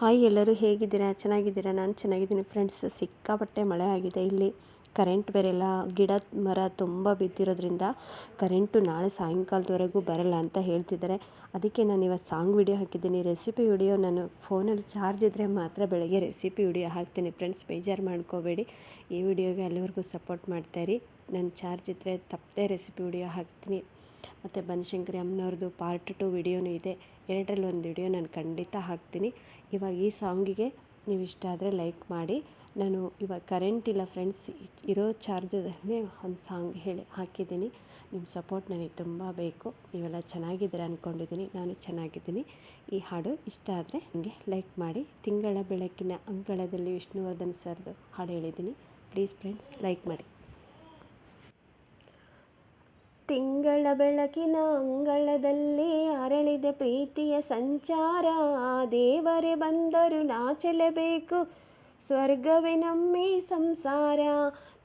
Hi, ಎಲ್ಲರೂ ಹೇಗಿದ್ದೀರಾ? ಚೆನ್ನಾಗಿದ್ದೀರಾ? ನಾನು ಚೆನ್ನಾಗಿದ್ದೀನಿ ಫ್ರೆಂಡ್ಸ್. ಸಿಕ್ಕಾಪಟ್ಟೆ ಮಳೆ ಆಗಿದೆ ಇಲ್ಲಿ. ಕರೆಂಟ್ ಬೇರೆ ಇಲ್ಲ. ಗಿಡ ಮರ ತುಂಬ ಬಿದ್ದಿರೋದ್ರಿಂದ ಕರೆಂಟು ನಾಳೆ ಸಾಯಂಕಾಲದವರೆಗೂ ಬರಲ್ಲ ಅಂತ ಹೇಳ್ತಿದ್ದಾರೆ. ಅದಕ್ಕೆ ನಾನು ಇವತ್ತು ಸಾಂಗ್ ವಿಡಿಯೋ ಹಾಕಿದ್ದೀನಿ. ರೆಸಿಪಿ ವಿಡಿಯೋ ನಾನು ಫೋನಲ್ಲಿ ಚಾರ್ಜ್ ಇದ್ದರೆ ಮಾತ್ರ ಬೆಳಗ್ಗೆ ರೆಸಿಪಿ ವಿಡಿಯೋ ಹಾಕ್ತೀನಿ ಫ್ರೆಂಡ್ಸ್. ಬೇಜಾರು ಮಾಡ್ಕೋಬೇಡಿ. ಈ ವಿಡಿಯೋಗೆ ಅಲ್ಲಿವರೆಗೂ ಸಪೋರ್ಟ್ ಮಾಡ್ತಾಯಿರಿ. ನನ್ನ ಚಾರ್ಜ್ ಇದ್ದರೆ ತಪ್ಪದೆ ರೆಸಿಪಿ ವಿಡಿಯೋ ಹಾಕ್ತೀನಿ. ಮತ್ತು ಬನಶಂಕರಿ ಅಮ್ಮನವ್ರದ್ದು ಪಾರ್ಟ್ 2 ವಿಡಿಯೋನೂ ಇದೆ. ಎರಡರಲ್ಲಿ ಒಂದು ವಿಡಿಯೋ ನಾನು ಖಂಡಿತ ಹಾಕ್ತೀನಿ. ಇವಾಗ ಈ ಸಾಂಗಿಗೆ ನೀವು ಇಷ್ಟ ಆದರೆ ಲೈಕ್ ಮಾಡಿ. ನಾನು ಇವಾಗ ಕರೆಂಟ್ ಇಲ್ಲ ಫ್ರೆಂಡ್ಸ್, ಇರೋ ಚಾರ್ಜಲ್ಲಿ ಒಂದು ಸಾಂಗ್ ಹಾಕಿದ್ದೀನಿ. ನಿಮ್ಮ ಸಪೋರ್ಟ್ ನನಗೆ ತುಂಬ ಬೇಕು. ನೀವೆಲ್ಲ ಚೆನ್ನಾಗಿದ್ದೀರಾ ಅಂದ್ಕೊಂಡಿದ್ದೀನಿ. ನಾನು ಚೆನ್ನಾಗಿದ್ದೀನಿ. ಈ ಹಾಡು ಇಷ್ಟ ಆದರೆ ನನಗೆ ಲೈಕ್ ಮಾಡಿ. ತಿಂಗಳ ಬೆಳಕಿನ ಅಂಗಳದಲ್ಲಿ ವಿಷ್ಣುವರ್ಧನ್ ಸರ್ದು ಹಾಡು ಹೇಳಿದ್ದೀನಿ. ಪ್ಲೀಸ್ ಫ್ರೆಂಡ್ಸ್ ಲೈಕ್ ಮಾಡಿ. ತಿಂಗಳ ಬೆಳಕಿನ ಅಂಗಳದಲ್ಲಿ ಅರಳಿದ ಪ್ರೀತಿಯ ಸಂಚಾರ, ದೇವರೇ ಬಂದರು ನಾಚಲೇಬೇಕು, ಸ್ವರ್ಗವೇ ನಮ್ಮಿ ಸಂಸಾರ.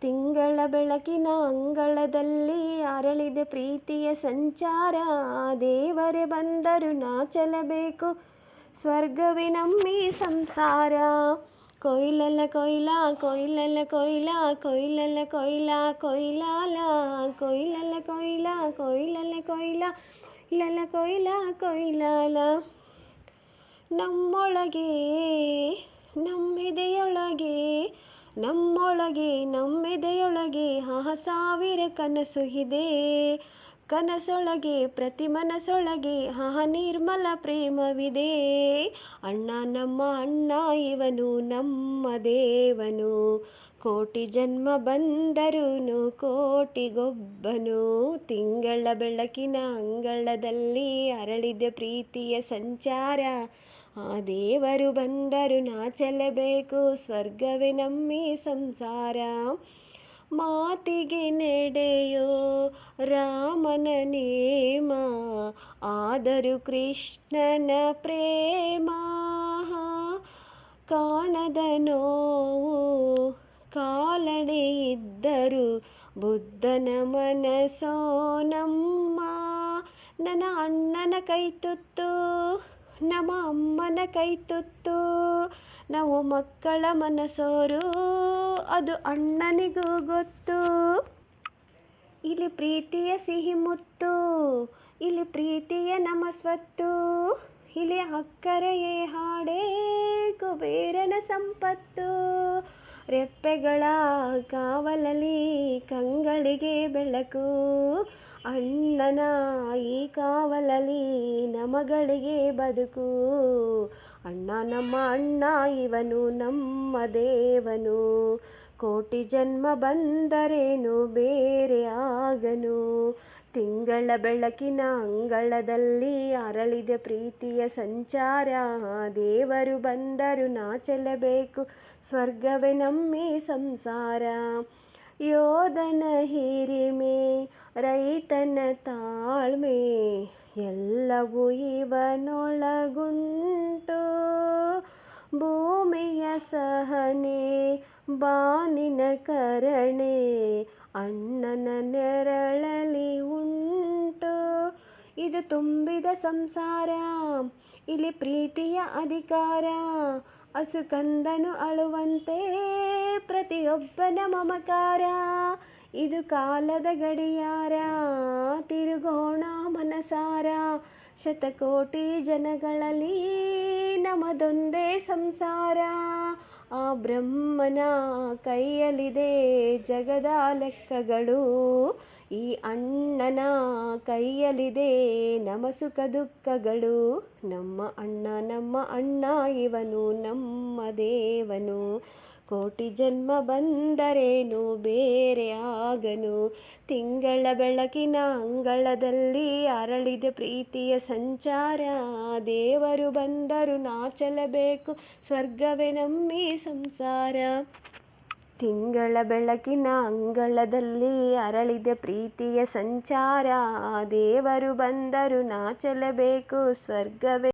ತಿಂಗಳ ಬೆಳಕಿನ ಅಂಗಳದಲ್ಲಿ ಅರಳಿದ ಪ್ರೀತಿಯ ಸಂಚಾರ, ದೇವರೇ ಬಂದರು ನಾಚಲೇಬೇಕು, ಸ್ವರ್ಗವೇ ನಮ್ಮಿ ಸಂಸಾರ. ಕೊಯ್ಲಲ್ಲ ಕೊಯ್ಲ ಕೊಯ್ಲಲ್ಲ ಕೊಯ್ಲ ಕೊಯ್ಲಲ್ಲ ಕೊಯ್ಲ ಕೊಯ್ಲಾಲ, ಕೊಯ್ಲಲ್ಲ ಕೊಯ್ಲ ಕೊಯ್ಲಲ್ಲ ಕೊಯ್ಲ ಲಲ್ಲ ಕೊಯ್ಲ ಕೊಯ್ಲಾಲ. ನಮ್ಮೊಳಗೆ ನಮ್ಮೆದೆಯೊಳಗೆ ನಮ್ಮೊಳಗೆ ನಮ್ಮೆದೆಯೊಳಗೆ ಸಾವಿರ ಕನಸು ಇದೆ. ಕನಸೊಳಗೆ ಪ್ರತಿ ಮನಸೊಳಗೆ ನಿರ್ಮಲ ಪ್ರೇಮವಿದೆ. ಅಣ್ಣ ನಮ್ಮ ಅಣ್ಣ ಇವನು ನಮ್ಮ ದೇವನು, ಕೋಟಿ ಜನ್ಮ ಬಂದರೂ ಕೋಟಿಗೊಬ್ಬನು. ತಿಂಗಳ ಬೆಳಕಿನ ಅಂಗಳದಲ್ಲಿ ಅರಳಿದ ಪ್ರೀತಿಯ ಸಂಚಾರ, ದೇವರು ಬಂದರು ನಾಚಲೇಬೇಕು, ಸ್ವರ್ಗವೇ ನಮ್ಮಿ ಸಂಸಾರ. ಮಾತಿಗೆ ನಡೆಯೋ ರಾಮನ ನೇಮ, ಆದರೂ ಕೃಷ್ಣನ ಪ್ರೇಮ. ಕಾಣದ ನೋವು ಕಾಲಡೆ ಇದ್ದರು ಬುದ್ಧನ ಮನಸೋ ನಮ್ಮ. ನನ್ನ ಅಣ್ಣನ ಕೈ ತುತ್ತು ನಮ್ಮ ಅಮ್ಮನ ಕೈ ತುತ್ತು, ನಾವು ಮಕ್ಕಳ ಮನಸೋರು ಅದು ಅಣ್ಣನಿಗೂ ಗೊತ್ತು. ಇಲ್ಲಿ ಪ್ರೀತಿಯ ಸಿಹಿ ಮುತ್ತು, ಇಲ್ಲಿ ಪ್ರೀತಿಯ ನಮ್ಮ ಸ್ವತ್ತು, ಇಲ್ಲಿ ಅಕ್ಕರೆಯೇ ಹಾಡೇ ಕುಬೇರನ ಸಂಪತ್ತು. ರೆಪ್ಪೆಗಳ ಕಾವಲಲ್ಲಿ ಕಂಗಳಿಗೆ ಬೆಳಕು, ಅಣ್ಣನ ಈ ಕಾವಲಲ್ಲಿ ನಮಗಳಿಗೆ ಬದುಕು. ಅಣ್ಣ ನಮ್ಮ ಅಣ್ಣ ಇವನು ನಮ್ಮ ದೇವನು, ಕೋಟಿ ಜನ್ಮ ಬಂದರೇನು ಬೇರೆ ಆಗನು. ತಿಂಗಳ ಬೆಳಕಿನ ಅಂಗಳದಲ್ಲಿ ಅರಳಿದ ಪ್ರೀತಿಯ ಸಂಚಾರ, ದೇವರು ಬಂದರು ನಾಚಲೇಬೇಕು, ಸ್ವರ್ಗವೇ ನಮ್ಮಿ ಸಂಸಾರ. ಯೋಧನ ಹಿರಿಮೆ ರೈತನ ತಾಳ್ಮೆ ಎಲ್ಲವೂ ಇವನೊಳಗುಂಟು. ಭೂಮಿಯ ಸಹನೆ ಬಾನಿನ ಕರಣೆ ಅಣ್ಣನ ನೆರಳಲಿ ಉಂಟು. ಇದು ತುಂಬಿದ ಸಂಸಾರ, ಇಲ್ಲಿ ಪ್ರೀತಿಯ ಅಧಿಕಾರ. ಹಸು ಕಂದನು ಅಳುವಂತೆ ಪ್ರತಿಯೊಬ್ಬನ ಮಮಕಾರ. ಇದು ಕಾಲದ ಗಡಿಯಾರ, ತಿರುಗೋಣ ಮನಸಾರ. ಶತಕೋಟಿ ಜನಗಳಲ್ಲಿ ನಮದೊಂದೇ ಸಂಸಾರ. ಆ ಬ್ರಹ್ಮನ ಕೈಯಲ್ಲಿದೆ ಜಗದ ಲೆಕ್ಕಗಳು, ಈ ಅಣ್ಣನ ಕೈಯಲ್ಲಿದೆ ನಮ್ಮ ಸುಖ ದುಃಖಗಳು. ನಮ್ಮ ಅಣ್ಣ ಇವನು ನಮ್ಮ ದೇವನು, ಕೋಟಿ ಜನ್ಮ ಬಂದರೇನು ಬೇರೆ ಆಗನು. ತಿಂಗಳ ಬೆಳಕಿನ ಅಂಗಳದಲ್ಲಿ ಅರಳಿದ ಪ್ರೀತಿಯ ಸಂಚಾರ, ದೇವರು ಬಂದರು ನಾಚಲೇಬೇಕು, ಸ್ವರ್ಗವೇ ನಮ್ಮಿ ಸಂಸಾರ. ತಿಂಗಳ ಬೆಳಕಿನ ಅಂಗಳದಲ್ಲಿ ಅರಳಿದ ಪ್ರೀತಿಯ ಸಂಚಾರ, ದೇವರು ಬಂದರು ನಾಚಲೇಬೇಕು, ಸ್ವರ್ಗವೇ